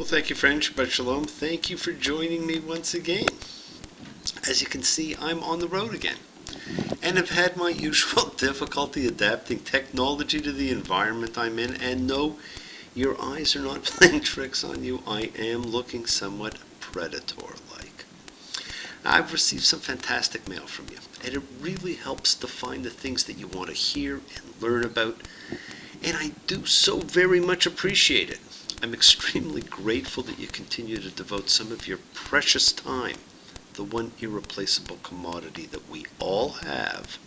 Well, thank you, friend. Shabbat Shalom. Thank you for joining me once again. As you can see, I'm on the road again, and have had my usual difficulty adapting technology to the environment I'm in. And no, your eyes are not playing tricks on you. I am looking somewhat predator-like. I've received some fantastic mail from you, and it really helps define the things that you want to hear and learn about, and I do so very much appreciate it. I'm extremely grateful that you continue to devote some of your precious time, the one irreplaceable commodity that we all have,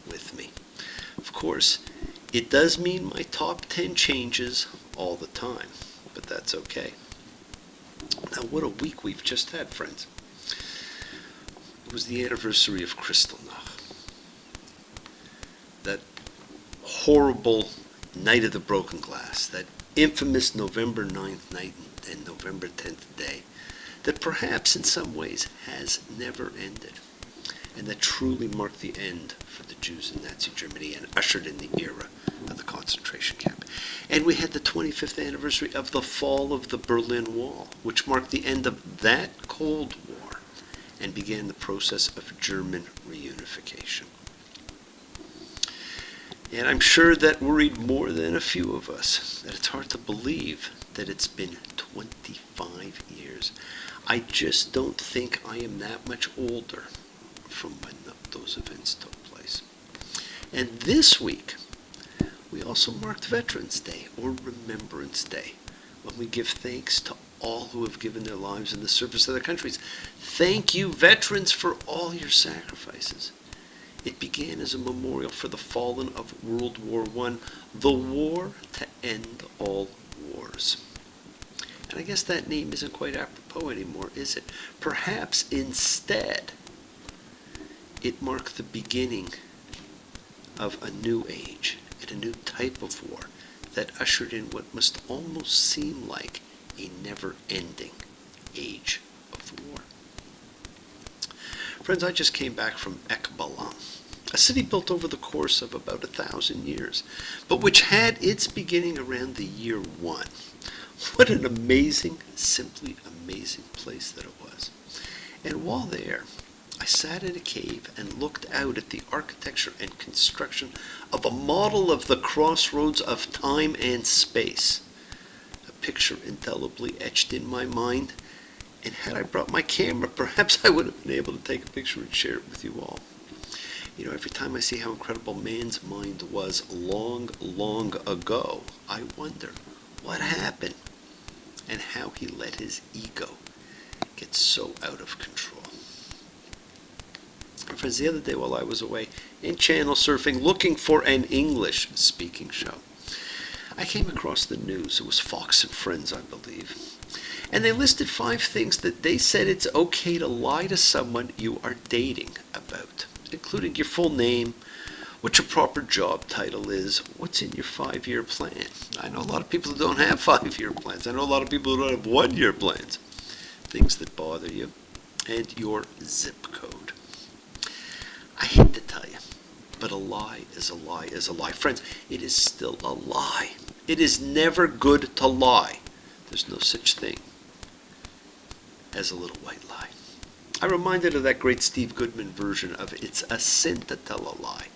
with me. Of course, it does mean my top 10 changes all the time, but that's okay. Now, what a week we've just had, friends. It was the anniversary of Kristallnacht, that horrible night of the broken glass, that infamous November 9th night and November 10th day, that perhaps in some ways has never ended, and that truly marked the end for the Jews in Nazi Germany and ushered in the era of the concentration camp. And we had the 25th anniversary of the fall of the Berlin Wall, which marked the end of that Cold War and began the process of German reunification. And I'm sure that worried more than a few of us, that it's hard to believe that it's been 25 years. I just don't think I am that much older from when those events took place. And this week, we also marked Veterans Day, or Remembrance Day, when we give thanks to all who have given their lives in the service of their countries. Thank you, veterans, for all your sacrifices. It began as a memorial for the fallen of World War I, the war to end all wars. And I guess that name isn't quite apropos anymore, is it? Perhaps instead, it marked the beginning of a new age and a new type of war that ushered in what must almost seem like a never-ending age of war. Friends, I just came back from Ekbalam, a city built over the course of about 1,000 years, but which had its beginning around the year 1. What an amazing, simply amazing place that it was. And while there, I sat in a cave and looked out at the architecture and construction of a model of the crossroads of time and space, a picture indelibly etched in my mind. And had I brought my camera, perhaps I would have been able to take a picture and share it with you all. You know, every time I see how incredible man's mind was long, long ago, I wonder what happened and how he let his ego get so out of control. And friends, the other day while I was away in channel surfing looking for an English-speaking show, I came across the news. It was Fox and Friends, I believe. And they listed 5 things that they said it's okay to lie to someone you are dating about, including your full name, what your proper job title is, what's in your 5-year plan. I know a lot of people who don't have 5-year plans. I know a lot of people who don't have 1-year plans. Things that bother you, and your zip code. I hate to tell you, but a lie is a lie is a lie. Friends, it is still a lie. It is never good to lie. There's no such thing as a little white lie. I'm reminded of that great Steve Goodman version of "It's a sin to tell a lie."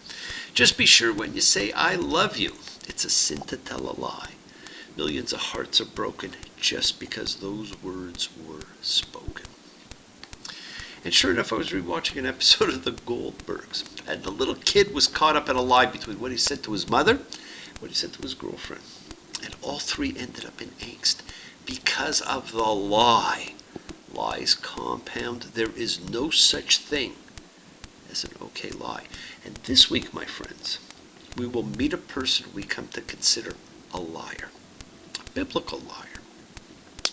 Just be sure when you say "I love you," it's a sin to tell a lie. Millions of hearts are broken just because those words were spoken. And sure enough, I was rewatching an episode of The Goldbergs, and the little kid was caught up in a lie between what he said to his mother and what he said to his girlfriend. And all 3 ended up in angst because of the lie. Lies compound. There is no such thing as an okay lie. And this week, my friends, we will meet a person we come to consider a liar, a biblical liar.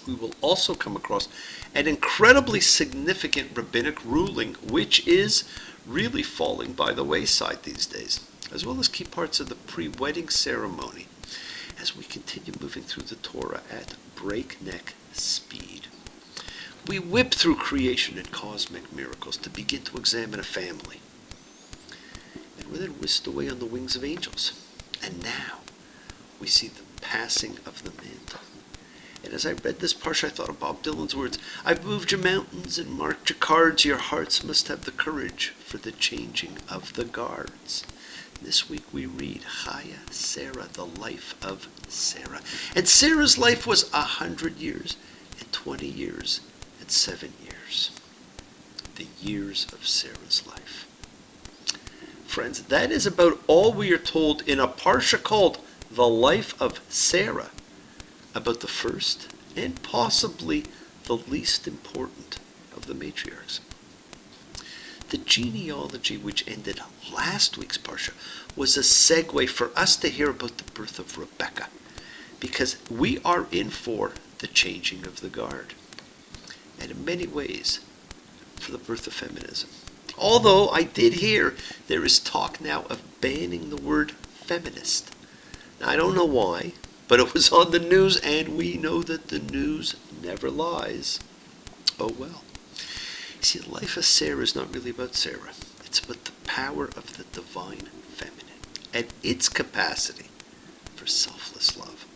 We will also come across an incredibly significant rabbinic ruling, which is really falling by the wayside these days, as well as key parts of the pre-wedding ceremony, as we continue moving through the Torah at breakneck speed. We whip through creation and cosmic miracles to begin to examine a family. And we're then whisked away on the wings of angels. And now we see the passing of the mantle. And as I read this parsha, I thought of Bob Dylan's words, I've moved your mountains and marked your cards. Your hearts must have the courage for the changing of the guards. This week we read Chaya Sarah, the life of Sarah. And Sarah's life was 100 years and 20 years and 7 years. The years of Sarah's life. Friends, that is about all we are told in a parsha called The Life of Sarah, about the first and possibly the least important of the matriarchs. The genealogy which ended last week's parsha was a segue for us to hear about the birth of Rebecca, because we are in for the changing of the guard, and in many ways for the birth of feminism. Although I did hear there is talk now of banning the word feminist. Now, I don't know why, but it was on the news, and we know that the news never lies. Oh well. You see, the life of Sarah is not really about Sarah. It's about the power of the divine feminine and its capacity for selfless love.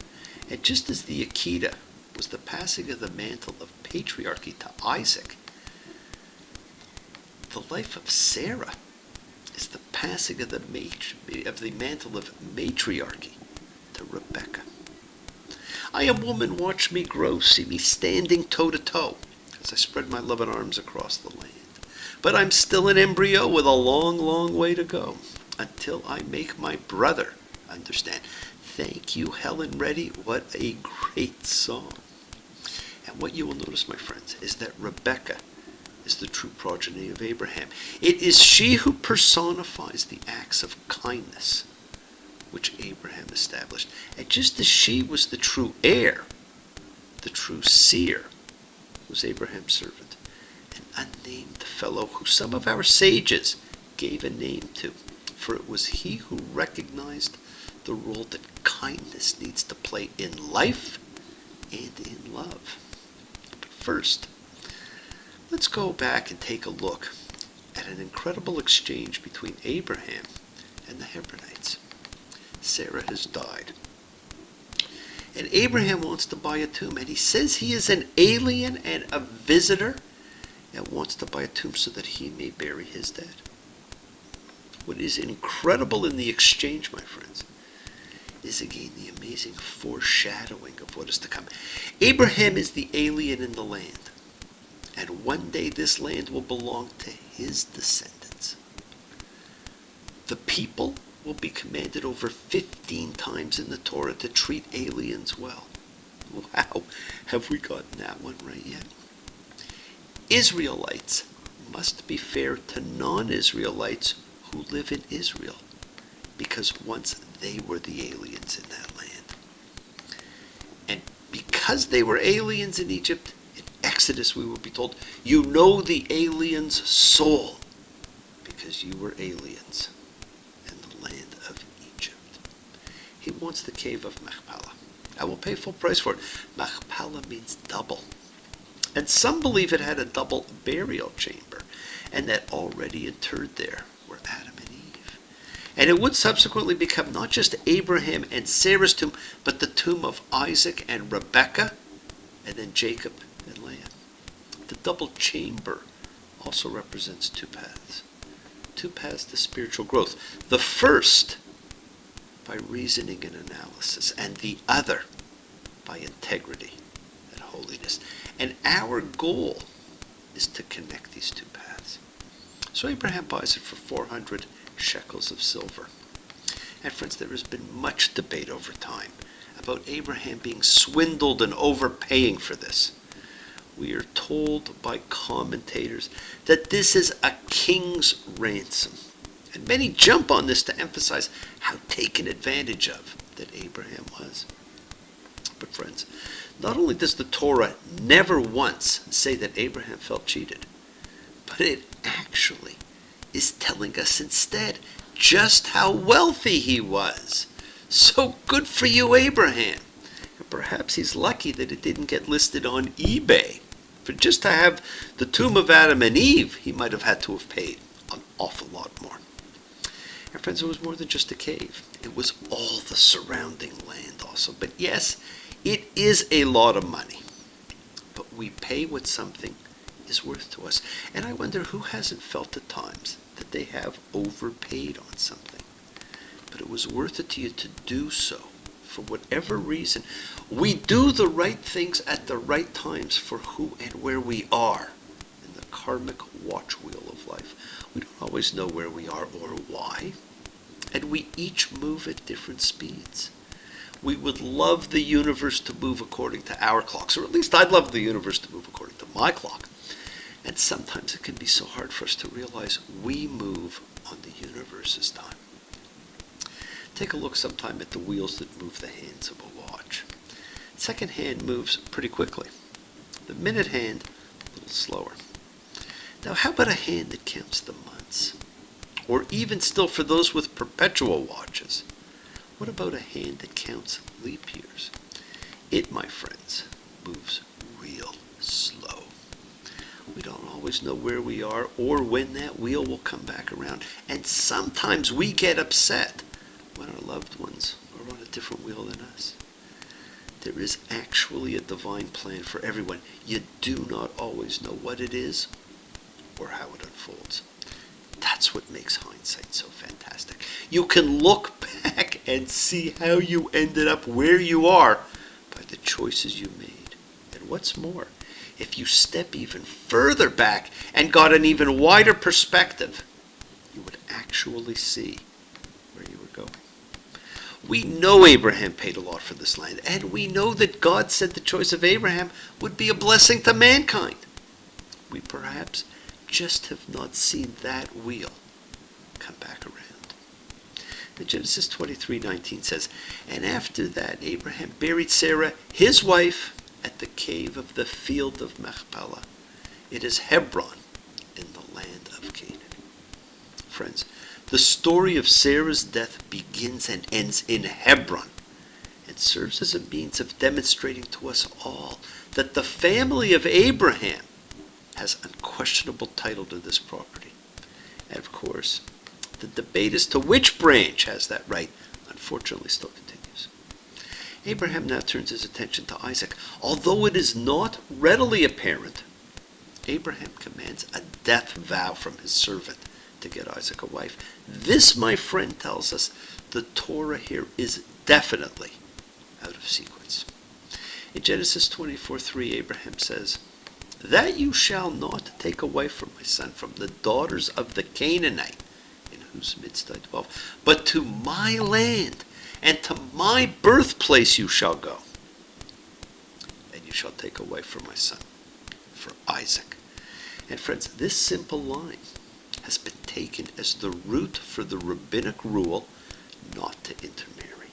And just as the Akedah was the passing of the mantle of patriarchy to Isaac, the life of Sarah is the passing of the mantle of matriarchy to Rebecca. I am woman, watch me grow, see me standing toe to toe as I spread my loving arms across the land. But I'm still an embryo with a long, long way to go until I make my brother understand. Thank you, Helen Reddy. What a great song. And what you will notice, my friends, is that Rebecca is the true progeny of Abraham. It is she who personifies the acts of kindness which Abraham established. And just as she was the true heir, the true seer was Abraham's servant, an unnamed fellow who some of our sages gave a name to, for it was he who recognized the role that kindness needs to play in life and in love. But first, let's go back and take a look at an incredible exchange between Abraham and the Hebronites. Sarah has died, and Abraham wants to buy a tomb, and he says he is an alien and a visitor and wants to buy a tomb so that he may bury his dead. What is incredible in the exchange, my friends, is again the amazing foreshadowing of what is to come. Abraham is the alien in the land, and one day this land will belong to his descendants. The people will be commanded over 15 times in the Torah to treat aliens well. Wow, have we gotten that one right yet? Israelites must be fair to non-Israelites who live in Israel, because once they were the aliens in that land. And because they were aliens in Egypt, in Exodus we will be told, you know the alien's soul, because you were aliens in the land of Egypt. He wants the cave of Machpelah. I will pay full price for it. Machpelah means double. And some believe it had a double burial chamber, and that already interred there were Adam and Eve. And it would subsequently become not just Abraham and Sarah's tomb, but the tomb of Isaac and Rebekah, and then Jacob and Leah. The double chamber also represents two paths to spiritual growth. The first by reasoning and analysis, and the other by integrity and holiness. And our goal is to connect these two paths. So Abraham buys it for 400 shekels of silver. And friends, there has been much debate over time about Abraham being swindled and overpaying for this. We are told by commentators that this is a king's ransom. And many jump on this to emphasize how taken advantage of that Abraham was. But friends, not only does the Torah never once say that Abraham felt cheated, but it actually is telling us instead just how wealthy he was. So good for you, Abraham. And perhaps he's lucky that it didn't get listed on eBay. For just to have the tomb of Adam and Eve, he might have had to have paid an awful lot more. And friends, it was more than just a cave. It was all the surrounding land also. But yes, It is a lot of money, but we pay what something is worth to us. And I wonder who hasn't felt at times that they have overpaid on something, but it was worth it to you to do so for whatever reason. We do the right things at the right times for who and where we are in the karmic watch wheel of life. We don't always know where we are or why, and we each move at different speeds. We would love the universe to move according to our clocks, or at least I'd love the universe to move according to my clock. And sometimes it can be so hard for us to realize we move on the universe's time. Take a look sometime at the wheels that move the hands of a watch. Second hand moves pretty quickly. The minute hand, a little slower. Now how about a hand that counts the months? Or even still for those with perpetual watches, what about a hand that counts leap years? It, my friends, moves real slow. We don't always know where we are or when that wheel will come back around. And sometimes we get upset when our loved ones are on a different wheel than us. There is actually a divine plan for everyone. You do not always know what it is or how it unfolds. That's what makes hindsight so fantastic. You can look back and see how you ended up where you are by the choices you made. And what's more, if you step even further back and got an even wider perspective, you would actually see where you were going. We know Abraham paid a lot for this land, and we know that God said the choice of Abraham would be a blessing to mankind. We perhaps just have not seen that wheel come back around. The Genesis 23:19 says, "And after that Abraham buried Sarah, his wife, at the cave of the field of Machpelah. It is Hebron in the land of Canaan." Friends, the story of Sarah's death begins and ends in Hebron and serves as a means of demonstrating to us all that the family of Abraham has unquestionable title to this property. And of course, the debate as to which branch has that right, unfortunately, still continues. Abraham now turns his attention to Isaac. Although it is not readily apparent, Abraham commands a death vow from his servant to get Isaac a wife. This, my friend, tells us the Torah here is definitely out of sequence. In Genesis 24:3, Abraham says, "That you shall not take a wife for my son from the daughters of the Canaanite, in whose midst I dwell, but to my land and to my birthplace you shall go. And you shall take a wife for my son, for Isaac." And friends, this simple line has been taken as the root for the rabbinic rule not to intermarry.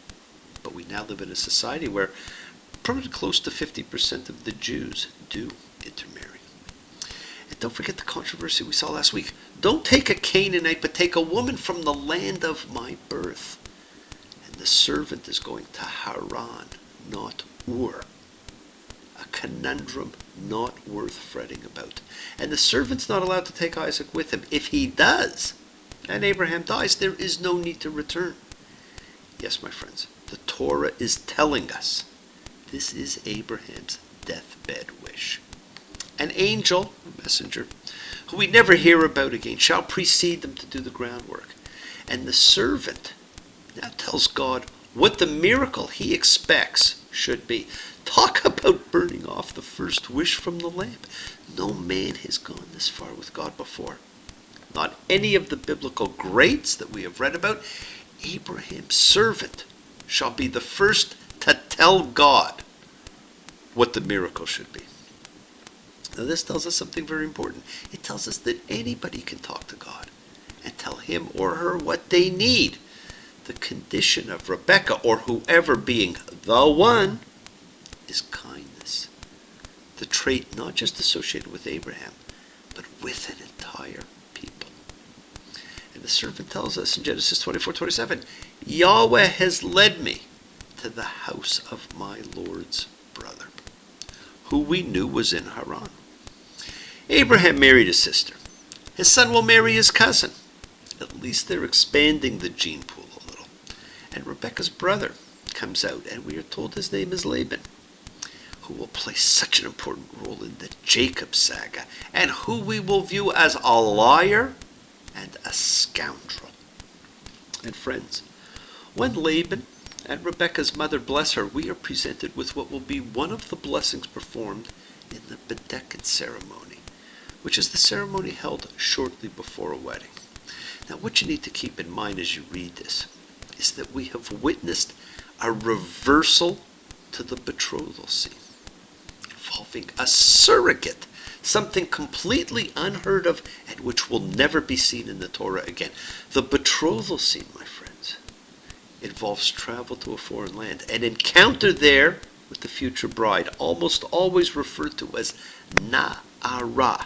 But we now live in a society where probably close to 50% of the Jews do intermarry. And don't forget the controversy we saw last week. Don't take a Canaanite, but take a woman from the land of my birth. And the servant is going to Haran, not Ur. A conundrum not worth fretting about. And the servant's not allowed to take Isaac with him. If he does, and Abraham dies, there is no need to return. Yes, my friends, the Torah is telling us this is Abraham's deathbed wish. An angel, a messenger, who we never hear about again, shall precede them to do the groundwork. And the servant now tells God what the miracle he expects should be. Talk about burning off the first wish from the lamp. No man has gone this far with God before. Not any of the biblical greats that we have read about. Abraham's servant shall be the first to tell God what the miracle should be. Now this tells us something very important. It tells us that anybody can talk to God and tell him or her what they need. The condition of Rebecca or whoever being the one is kindness. The trait not just associated with Abraham, but with an entire people. And the servant tells us in Genesis 24:27, Yahweh has led me to the house of my Lord's brother, who we knew was in Haran. Abraham married his sister. His son will marry his cousin. At least they're expanding the gene pool a little. And Rebecca's brother comes out, and we are told his name is Laban. who will play such an important role in the Jacob saga, and who we will view as a liar and a scoundrel. And friends, when Laban and Rebekah's mother bless her, we are presented with what will be one of the blessings performed in the Bedekin ceremony, which is the ceremony held shortly before a wedding. Now, what you need to keep in mind as you read this is that we have witnessed a reversal to the betrothal scene, involving a surrogate, something completely unheard of and which will never be seen in the Torah again. The betrothal scene, my friends, involves travel to a foreign land, an encounter there with the future bride, almost always referred to as Na'ara,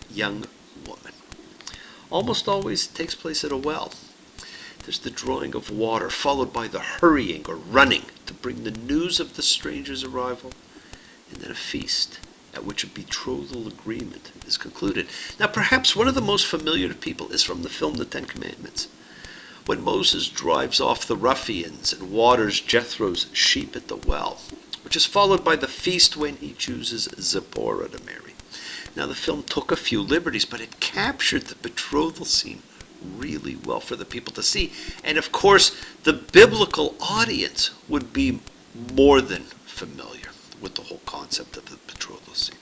young woman. Almost always takes place at a well. There's the drawing of water, followed by the hurrying or running to bring the news of the stranger's arrival, and then a feast at which a betrothal agreement is concluded. Now, perhaps one of the most familiar to people is from the film The Ten Commandments, when Moses drives off the ruffians and waters Jethro's sheep at the well, which is followed by the feast when he chooses Zipporah to marry. Now, the film took a few liberties, but it captured the betrothal scene really well for the people to see. And of course, the biblical audience would be more than familiar with the whole concept of the betrothal scene.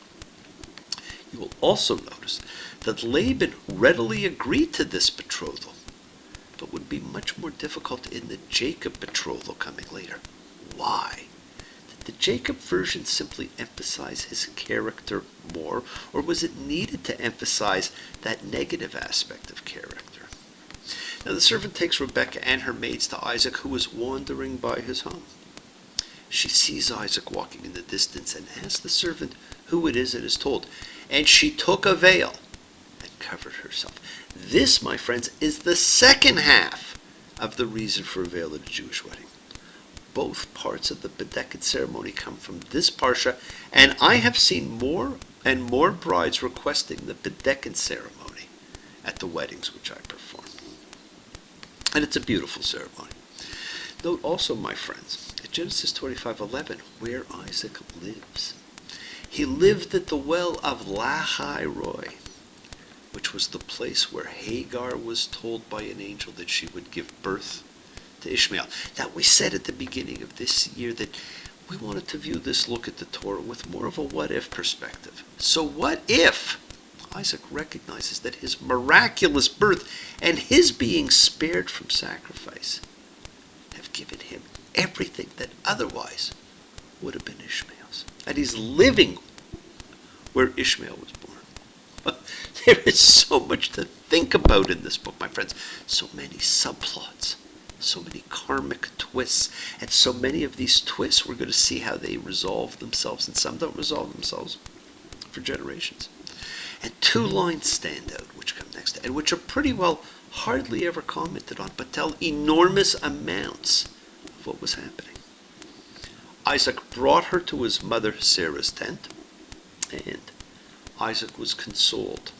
You will also notice that Laban readily agreed to this betrothal, but would be much more difficult in the Jacob betrothal coming later. Why? Did the Jacob version simply emphasize his character more, or was it needed to emphasize that negative aspect of character? Now the servant takes Rebekah and her maids to Isaac, who is wandering by his home. She sees Isaac walking in the distance and asks the servant who it is and is told. And she took a veil and covered herself. This, my friends, is the second half of the reason for a veil at a Jewish wedding. Both parts of the Bedekin ceremony come from this parsha, and I have seen more and more brides requesting the Bedekin ceremony at the weddings which I perform. And it's a beautiful ceremony. Note also, my friends, at Genesis 25:11, where Isaac lives. He lived at the well of Lahai Roi, which was the place where Hagar was told by an angel that she would give birth to Ishmael. Now, we said at the beginning of this year that we wanted to view this look at the Torah with more of a what-if perspective. So what if Isaac recognizes that his miraculous birth and his being spared from sacrifice have given him everything that otherwise would have been Ishmael's, and he's living where Ishmael was born? There is so much to think about in this book, my friends. So many subplots, so many karmic twists, and so many of these twists we're going to see how they resolve themselves, and some don't resolve themselves for generations. And two lines stand out which come next, and which are pretty well hardly ever commented on, but tell enormous amounts of what was happening. Isaac brought her to his mother Sarah's tent, and Isaac was consoled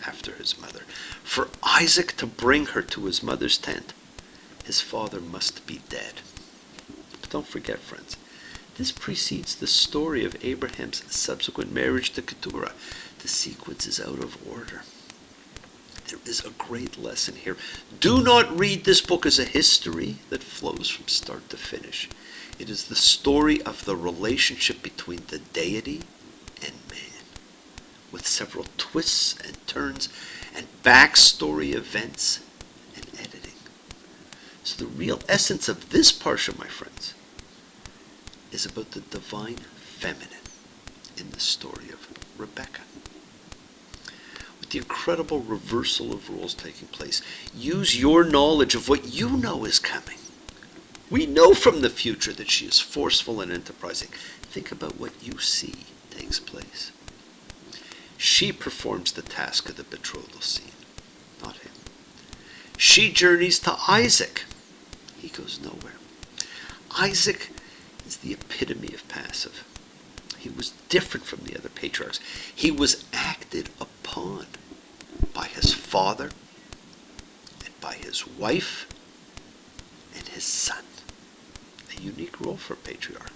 after his mother. For Isaac to bring her to his mother's tent, his father must be dead. But don't forget, friends, this precedes the story of Abraham's subsequent marriage to Keturah. The sequence is out of order. There is a great lesson here. Do not read this book as a history that flows from start to finish. It is the story of the relationship between the deity and man, with several twists and turns and backstory events and editing. So the real essence of this parsha, my friends, is about the divine feminine in the story of Rebekah. With the incredible reversal of roles taking place, use your knowledge of what you know is coming. We know from the future that she is forceful and enterprising. Think about what you see takes place. She performs the task of the betrothal scene, not him. She journeys to Isaac. He goes nowhere. Isaac is the epitome of passive. He was different from the other patriarchs. He was acted upon by his father and by his wife and his son. A unique role for a patriarch.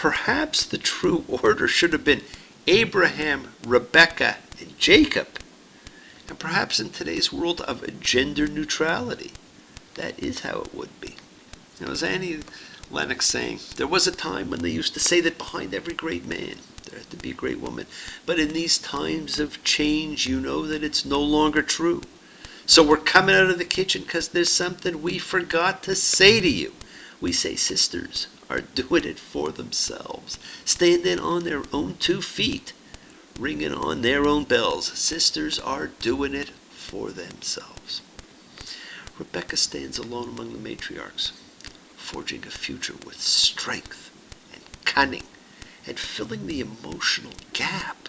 Perhaps the true order should have been Abraham, Rebecca, and Jacob. And perhaps in today's world of gender neutrality, that is how it would be. As Annie Lennox saying, there was a time when they used to say that behind every great man there had to be a great woman. But in these times of change, you know that it's no longer true. So we're coming out of the kitchen because there's something we forgot to say to you. We say sisters are doing it for themselves, standing on their own 2 feet, ringing on their own bells. Sisters are doing it for themselves. Rebecca stands alone among the matriarchs, forging a future with strength and cunning, and filling the emotional gap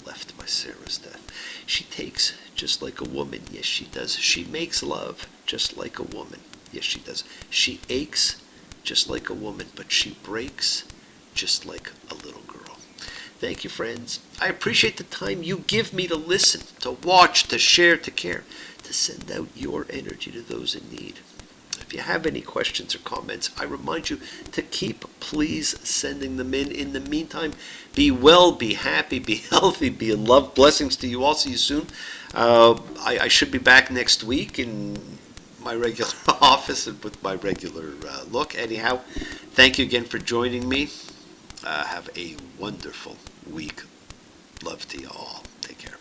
left by Sarah's death. She takes just like a woman, yes she does. She makes love just like a woman, yes she does. She aches just like a woman, but she breaks just like a little girl. Thank you, friends. I appreciate the time you give me to listen, to watch, to share, to care, to send out your energy to those in need. If you have any questions or comments, I remind you to keep please sending them in. In the meantime, be well, be happy, be healthy, be in love. Blessings to you all. See you soon. I should be back next week in my regular office and with my regular look. Anyhow, thank you again for joining me. Have a wonderful week. Love to you all. Take care.